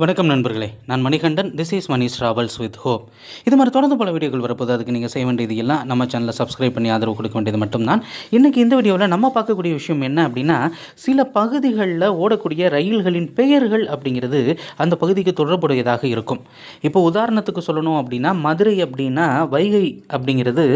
வணக்கம் நண்பர்களே, நான் Manikandan. This is Manish travels with hope. இது மாதிரி தொடர்ந்து பல வீடியோக்கள் வரப்போது. அதுக்கு நீங்கள் செய்ய வேண்டியது எல்லாம் நம்ம சேனலை சப்ஸ்கிரைப் பண்ணி ஆதரவு கொடுக்க வேண்டியது மட்டும்தான். இன்றைக்கி இந்த வீடியோவில் நம்ம பார்க்கக்கூடிய விஷயம் என்ன அப்படின்னா, சில பகுதிகளில் ஓடக்கூடிய ரயில்களின் பெயர்கள் அப்படிங்கிறது அந்த பகுதிக்கு தொடர்புடையதாக இருக்கும். இப்போ உதாரணத்துக்கு சொல்லணும் அப்படின்னா, மதுரை அப்படின்னா வைகை அப்படிங்கிறது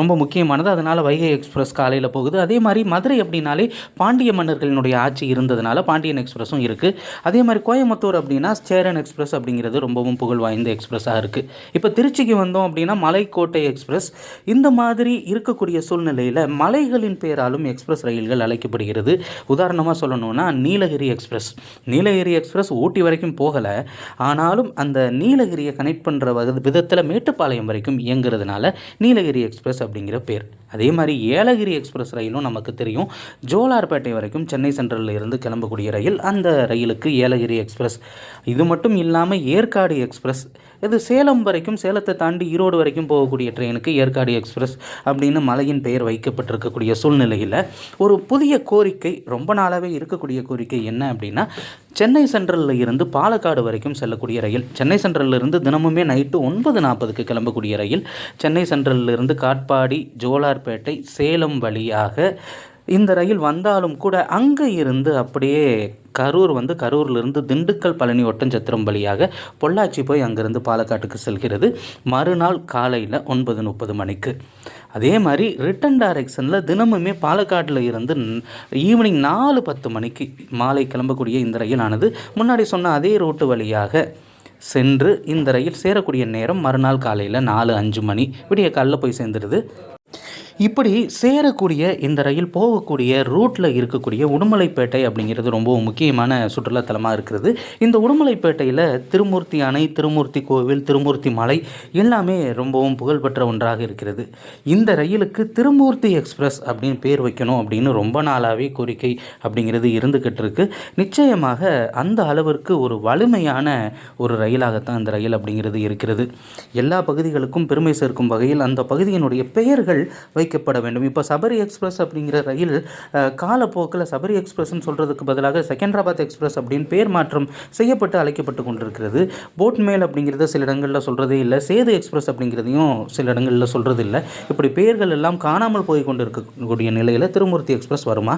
ரொம்ப முக்கியமானது. அதனால் வைகை எக்ஸ்பிரஸ் காலையில் போகுது. அதே மாதிரி மதுரை அப்படின்னாலே பாண்டிய மன்னர்களினுடைய ஆட்சி இருந்ததுனால பாண்டியன் எக்ஸ்பிரஸும் இருக்குது. அதே மாதிரி கோயம்புத்தூர் அப்படின்னா சேரன் எக்ஸ்பிரஸ் அப்படிங்கிறது ரொம்பவும் புகழ் வாய்ந்த எக்ஸ்பிரஸாக இருக்குது. இப்போ திருச்சிக்கு வந்தோம் அப்படின்னா மலைக்கோட்டை எக்ஸ்பிரஸ். இந்த மாதிரி இருக்கக்கூடிய சூழ்நிலையில் மலைகளின் பெயராலும் எக்ஸ்பிரஸ் ரயில்கள் அழைக்கப்படுகிறது. உதாரணமாக சொல்லணும்னா நீலகிரி எக்ஸ்பிரஸ். நீலகிரி எக்ஸ்பிரஸ் ஊட்டி வரைக்கும் போகலை, ஆனாலும் அந்த நீலகிரியை கனெக்ட் பண்ணுற விதத்தில் மேட்டுப்பாளையம் வரைக்கும் இயங்குறதுனால நீலகிரி எக்ஸ்பிரஸ் அப்படிங்கிற பேர். அதே மாதிரி ஏலகிரி எக்ஸ்பிரஸ் ரயிலும் நமக்கு தெரியும். ஜோலார்பேட்டை வரைக்கும் சென்னை சென்ட்ரலில் இருந்து கிளம்பக்கூடிய ரயில், அந்த ரயிலுக்கு ஏலகிரி எக்ஸ்பிரஸ். இது மட்டும் இல்லாமல் ஏற்காடு எக்ஸ்பிரஸ், இது சேலம் வரைக்கும், சேலத்தை தாண்டி ஈரோடு வரைக்கும் போகக்கூடிய ட்ரெயினுக்கு ஏற்காடு எக்ஸ்பிரஸ் அப்படின்னு மலையின் பெயர் வைக்கப்பட்டிருக்கக்கூடிய சூழ்நிலையில் ஒரு புதிய கோரிக்கை, ரொம்ப நாளாகவே இருக்கக்கூடிய கோரிக்கை என்ன அப்படின்னா, சென்னை சென்ட்ரலில் இருந்து பாலக்காடு வரைக்கும் செல்லக்கூடிய ரயில். சென்னை சென்ட்ரலில் இருந்து தினமுமே நைட்டு 9:40க்கு கிளம்பக்கூடிய ரயில் சென்னை சென்ட்ரலில் இருந்து காட்பாடி, ஜோலார்பேட்டை, சேலம் வழியாக இந்த ரயில் வந்தாலும் கூட அங்கே இருந்து அப்படியே கரூர் வந்து கரூர்லேருந்து திண்டுக்கல், பழனி, ஒட்டஞ்சத்திரம் வழியாக பொள்ளாச்சி போய் அங்கேருந்து பாலக்காட்டுக்கு செல்கிறது மறுநாள் காலையில் 9:30 மணிக்கு. அதே மாதிரி ரிட்டன் டைரக்ஷனில் தினமுமே பாலக்காட்டில் இருந்து ஈவினிங் 4:10 மணிக்கு மாலை கிளம்பக்கூடிய இந்த ரயிலானது முன்னாடி சொன்ன அதே ரூட்டு வழியாக சென்று இந்த ரயில் சேரக்கூடிய நேரம் மறுநாள் காலையில் 4:05 மணி, விடிய காலையில் போய் சேர்ந்துடுது. இப்படி சேரக்கூடிய இந்த ரயில் போகக்கூடிய ரூட்டில் இருக்கக்கூடிய உடுமலைப்பேட்டை அப்படிங்கிறது ரொம்பவும் முக்கியமான சுற்றுலாத்தலமாக இருக்கிறது. இந்த உடுமலைப்பேட்டையில் திருமூர்த்தி அணை, திருமூர்த்தி கோவில், திருமூர்த்தி மலை எல்லாமே ரொம்பவும் புகழ்பெற்ற ஒன்றாக இருக்கிறது. இந்த ரயிலுக்கு திருமூர்த்தி எக்ஸ்பிரஸ் அப்படின்னு பேர் வைக்கணும் அப்படின்னு ரொம்ப நாளாகவே கோரிக்கை அப்படிங்கிறது இருந்துக்கிட்டு இருக்கு. நிச்சயமாக அந்த அளவிற்கு ஒரு வலிமையான ஒரு ரயிலாகத்தான் இந்த ரயில் அப்படிங்கிறது இருக்கிறது. எல்லா பகுதிகளுக்கும் பெருமை சேர்க்கும் வகையில் அந்த பகுதியினுடைய பெயர்கள் வைக்கப்பட வேண்டும். இப்போ சபரி எக்ஸ்பிரஸ் அப்படிங்கிற ரயில் காலப்போக்கில் சபரி எக்ஸ்பிரஸ்ன்னு சொல்கிறதுக்கு பதிலாக செகந்திராபாத் எக்ஸ்பிரஸ் அப்படின்னு பேர் மாற்றம் செய்யப்பட்டு அழைக்கப்பட்டு கொண்டிருக்கிறது. போட் மேல் அப்படிங்கிறத சில இடங்களில் சொல்கிறதே இல்லை, சேது எக்ஸ்பிரஸ் அப்படிங்கிறதையும் சில இடங்களில் சொல்கிறது இல்லை. இப்படி பெயர்கள் எல்லாம் காணாமல் போய் கொண்டு இருக்கக்கூடிய நிலையில் திருமூர்த்தி எக்ஸ்பிரஸ் வருமா?